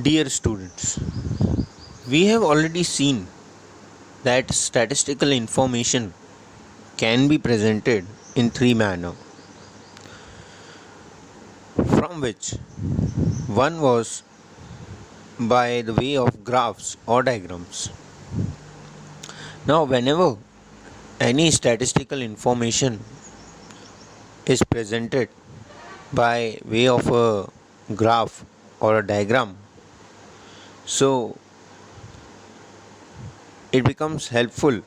Dear students, we have already seen that statistical information can be presented in three manners, from which one was by the way of graphs or diagrams. Now, whenever any statistical information is presented by way of a graph or a diagram, so it becomes helpful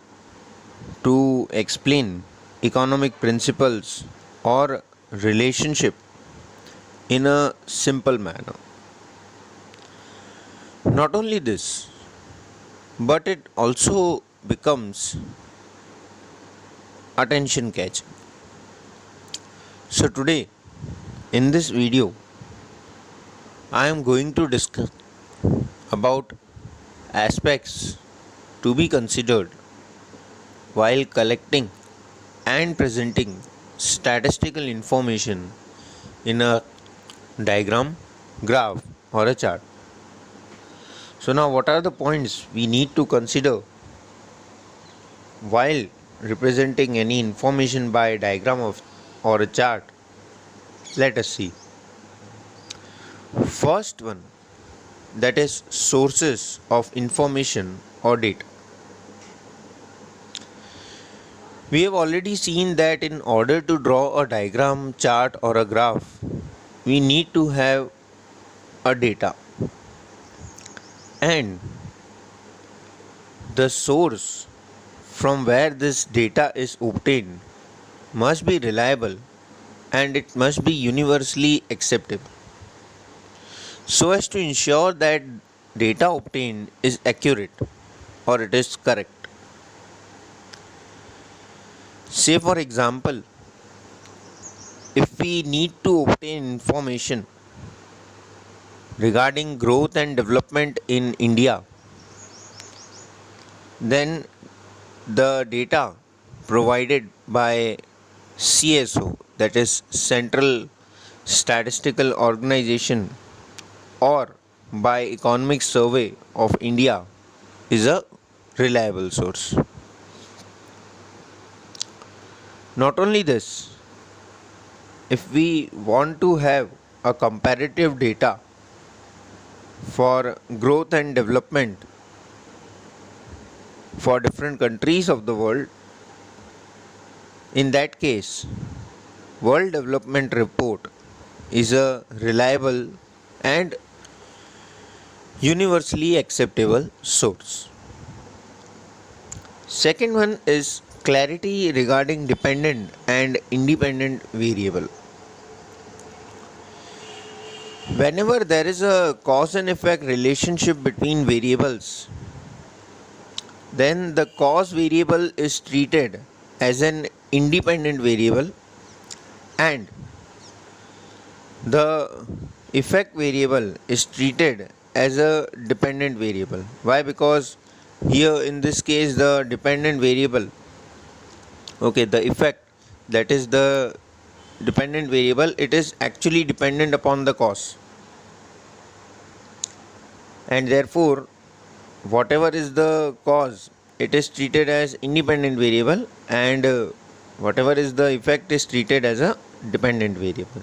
to explain economic principles or relationship in a simple manner. Not only this, but it also becomes attention catching. So, today in this video, I am going to discuss about aspects to be considered while collecting and presenting statistical information in a diagram, graph, or a chart. So, now what are the points we need to consider while representing any information by a diagram or a chart? Let us see. First one, that is sources of information or data. We have already seen that in order to draw a diagram, chart, or a graph, we need to have a data. And the source from where this data is obtained must be reliable and it must be universally acceptable, so as to ensure that data obtained is accurate or it is correct. Say, for example, if we need to obtain information regarding growth and development in India, then the data provided by CSO, that is Central Statistical Organization, or by Economic Survey of India, is a reliable source. Not only this, if we want to have a comparative data for growth and development for different countries of the world, in that case, World Development Report is a reliable and universally acceptable source. Second one is clarity regarding dependent and independent variable. Whenever there is a cause and effect relationship between variables, then the cause variable is treated as an independent variable and the effect variable is treated as a dependent variable. Why? Because here in this case the dependent variable, the effect, that is the dependent variable, it is actually dependent upon the cause, and therefore whatever is the cause, it is treated as independent variable, and whatever is the effect is treated as a dependent variable.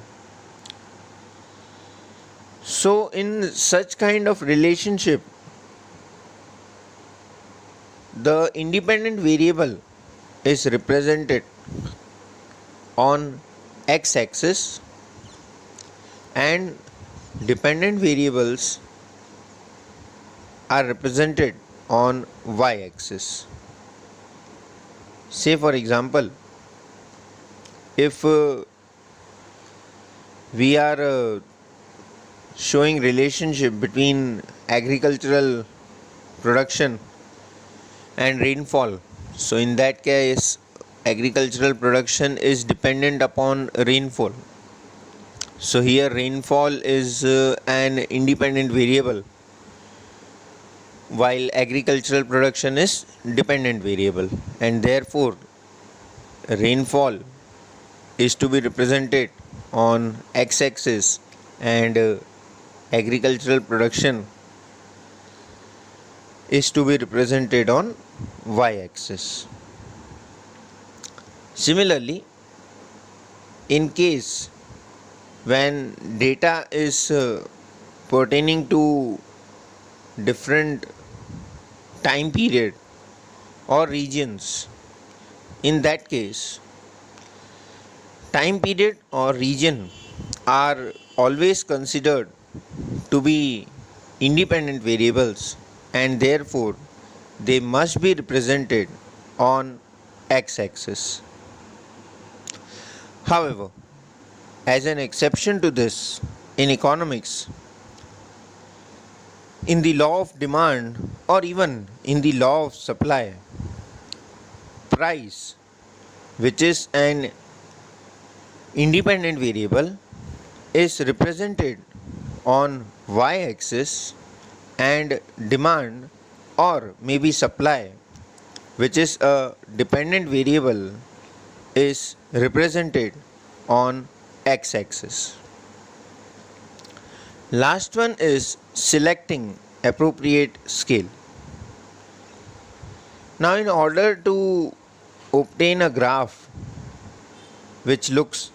So in such kind of relationship, the independent variable is represented on x-axis and dependent variables are represented on y-axis. Say, for example, if we are showing relationship between agricultural production and rainfall, so in that case agricultural production is dependent upon rainfall. So here rainfall is an independent variable, while agricultural production is dependent variable, and therefore rainfall is to be represented on x-axis and agricultural production is to be represented on y-axis. Similarly, in case when data is pertaining to different time period or regions, in that case time period or region are always considered to be independent variables, and therefore they must be represented on x-axis. However, as an exception to this, in economics, in the law of demand or even in the law of supply, price, which is an independent variable, is represented on y-axis, and demand or maybe supply, which is a dependent variable, is represented on x-axis. Last one is selecting appropriate scale. Now, in order to obtain a graph which looks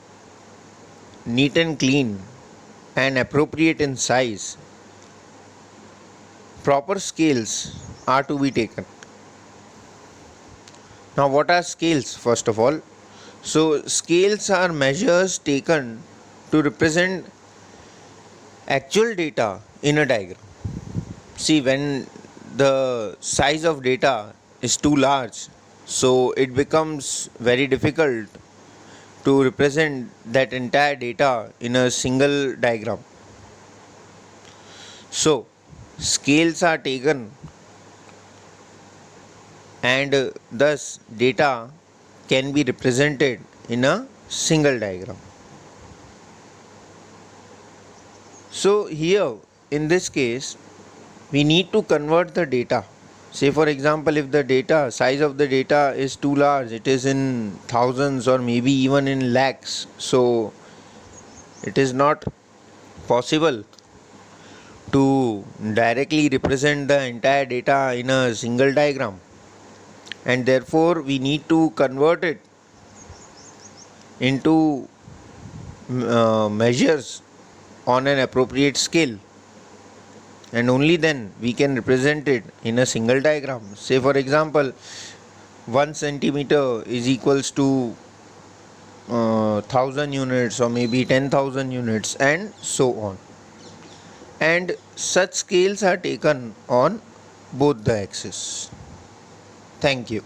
neat and clean and appropriate in size, proper scales are to be taken. Now, what are scales first of all? So, scales are measures taken to represent actual data in a diagram. See, when the size of data is too large, so it becomes very difficult to represent that entire data in a single diagram. So, scales are taken, and thus data can be represented in a single diagram. So, here in this case, we need to convert the data. Say for example, if the data size of the data is too large, it is in thousands or maybe even in lakhs, so it is not possible to directly represent the entire data in a single diagram, and therefore we need to convert it into measures on an appropriate scale, and only then we can represent it in a single diagram. Say for example, 1 centimeter is equals to 1000 units or maybe 10,000 units and so on, and such scales are taken on both the axes. Thank you.